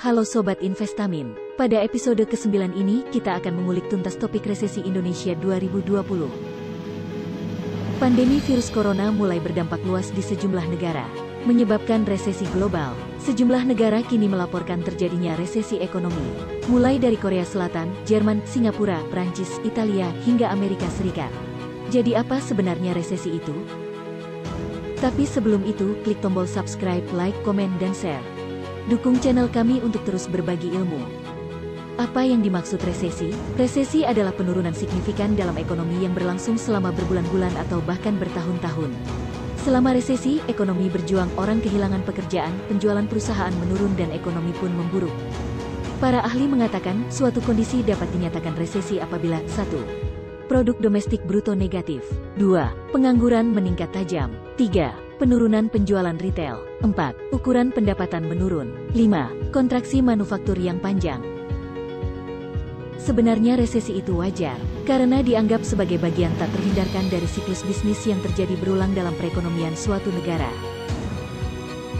Halo Sobat Investamin, pada episode ke-9 ini kita akan mengulik tuntas topik resesi Indonesia 2020. Pandemi virus corona mulai berdampak luas di sejumlah negara, menyebabkan resesi global. Sejumlah negara kini melaporkan terjadinya resesi ekonomi, mulai dari Korea Selatan, Jerman, Singapura, Prancis, Italia, hingga Amerika Serikat. Jadi apa sebenarnya resesi itu? Tapi sebelum itu, klik tombol subscribe, like, komen, dan share. Dukung channel kami untuk terus berbagi ilmu. Apa yang dimaksud resesi? Resesi adalah penurunan signifikan dalam ekonomi yang berlangsung selama berbulan-bulan atau bahkan bertahun-tahun. Selama resesi, ekonomi berjuang, orang kehilangan pekerjaan, penjualan perusahaan menurun dan ekonomi pun memburuk. Para ahli mengatakan, suatu kondisi dapat dinyatakan resesi apabila 1. Produk domestik bruto negatif. 2. Pengangguran meningkat tajam. 3. Penurunan penjualan retail. 4. Ukuran pendapatan menurun. 5. Kontraksi manufaktur yang panjang. Sebenarnya resesi itu wajar, karena dianggap sebagai bagian tak terhindarkan dari siklus bisnis yang terjadi berulang dalam perekonomian suatu negara.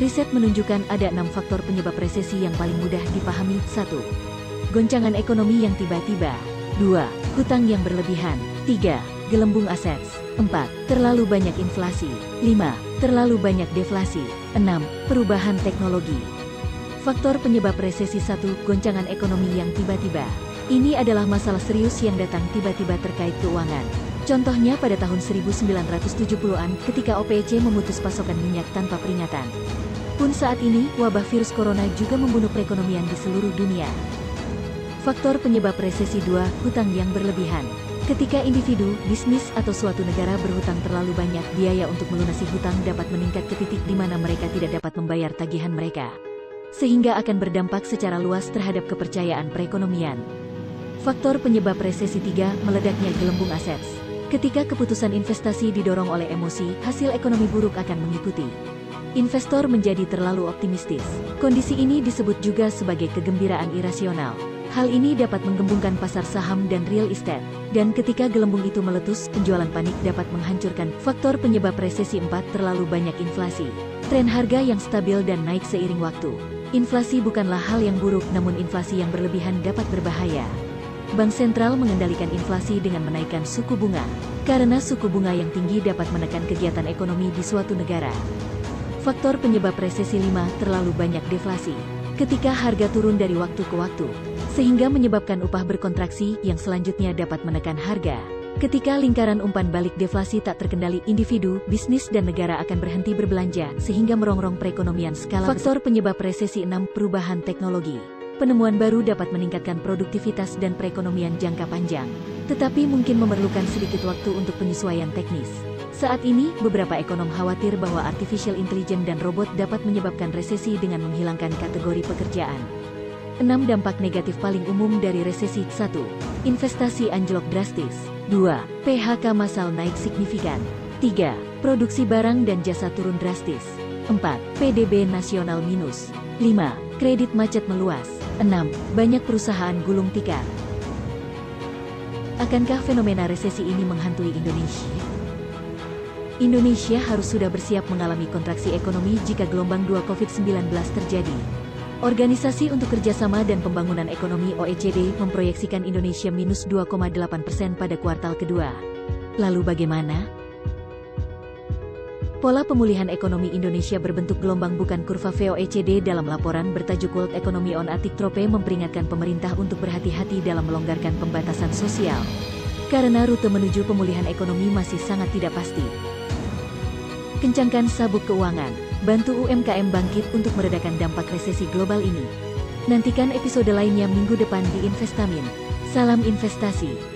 Riset menunjukkan ada 6 faktor penyebab resesi yang paling mudah dipahami. 1. Goncangan ekonomi yang tiba-tiba. 2. Hutang yang berlebihan. 3. Gelembung aset. 4. Terlalu banyak inflasi. 5. Terlalu banyak deflasi. 6. Perubahan teknologi. Faktor penyebab resesi. 1. Goncangan ekonomi yang tiba-tiba. Ini adalah masalah serius yang datang tiba-tiba terkait keuangan. Contohnya pada tahun 1970-an ketika OPEC memutus pasokan minyak tanpa peringatan. Pun saat ini, wabah virus corona juga membunuh perekonomian di seluruh dunia. Faktor penyebab resesi. 2. Hutang yang berlebihan. Ketika individu, bisnis, atau suatu negara berhutang terlalu banyak, biaya untuk melunasi hutang dapat meningkat ke titik di mana mereka tidak dapat membayar tagihan mereka, sehingga akan berdampak secara luas terhadap kepercayaan perekonomian. Faktor penyebab resesi. 3. Meledaknya gelembung aset. Ketika keputusan investasi didorong oleh emosi, hasil ekonomi buruk akan mengikuti. Investor menjadi terlalu optimistis. Kondisi ini disebut juga sebagai kegembiraan irasional. Hal ini dapat menggembungkan pasar saham dan real estate. Dan ketika gelembung itu meletus, penjualan panik dapat menghancurkan. Faktor penyebab resesi. 4. Terlalu banyak inflasi. Tren harga yang stabil dan naik seiring waktu. Inflasi bukanlah hal yang buruk, namun inflasi yang berlebihan dapat berbahaya. Bank sentral mengendalikan inflasi dengan menaikkan suku bunga, karena suku bunga yang tinggi dapat menekan kegiatan ekonomi di suatu negara. Faktor penyebab resesi. 5. Terlalu banyak deflasi. Ketika harga turun dari waktu ke waktu, sehingga menyebabkan upah berkontraksi yang selanjutnya dapat menekan harga. Ketika lingkaran umpan balik deflasi tak terkendali, individu, bisnis, dan negara akan berhenti berbelanja, sehingga merongrong perekonomian skala besar. Faktor penyebab resesi. 6. Perubahan teknologi. Penemuan baru dapat meningkatkan produktivitas dan perekonomian jangka panjang, tetapi mungkin memerlukan sedikit waktu untuk penyesuaian teknis. Saat ini, beberapa ekonom khawatir bahwa artificial intelligence dan robot dapat menyebabkan resesi dengan menghilangkan kategori pekerjaan. 6 dampak negatif paling umum dari resesi. 1. Investasi anjlok drastis. 2. PHK massal naik signifikan. 3. Produksi barang dan jasa turun drastis. 4. PDB nasional minus. 5. Kredit macet meluas. 6. Banyak perusahaan gulung tikar. Akankah fenomena resesi ini menghantui Indonesia? Indonesia harus sudah bersiap mengalami kontraksi ekonomi jika gelombang 2 COVID-19 terjadi. Organisasi untuk Kerjasama dan Pembangunan Ekonomi OECD memproyeksikan Indonesia minus 2,8% pada kuartal kedua. Lalu bagaimana? Pola pemulihan ekonomi Indonesia berbentuk gelombang bukan kurva. OECD dalam laporan bertajuk World Economy on a Tightrope memperingatkan pemerintah untuk berhati-hati dalam melonggarkan pembatasan sosial, karena rute menuju pemulihan ekonomi masih sangat tidak pasti. Kencangkan sabuk keuangan, bantu UMKM bangkit untuk meredakan dampak resesi global ini. Nantikan episode lainnya minggu depan di Investamin. Salam investasi.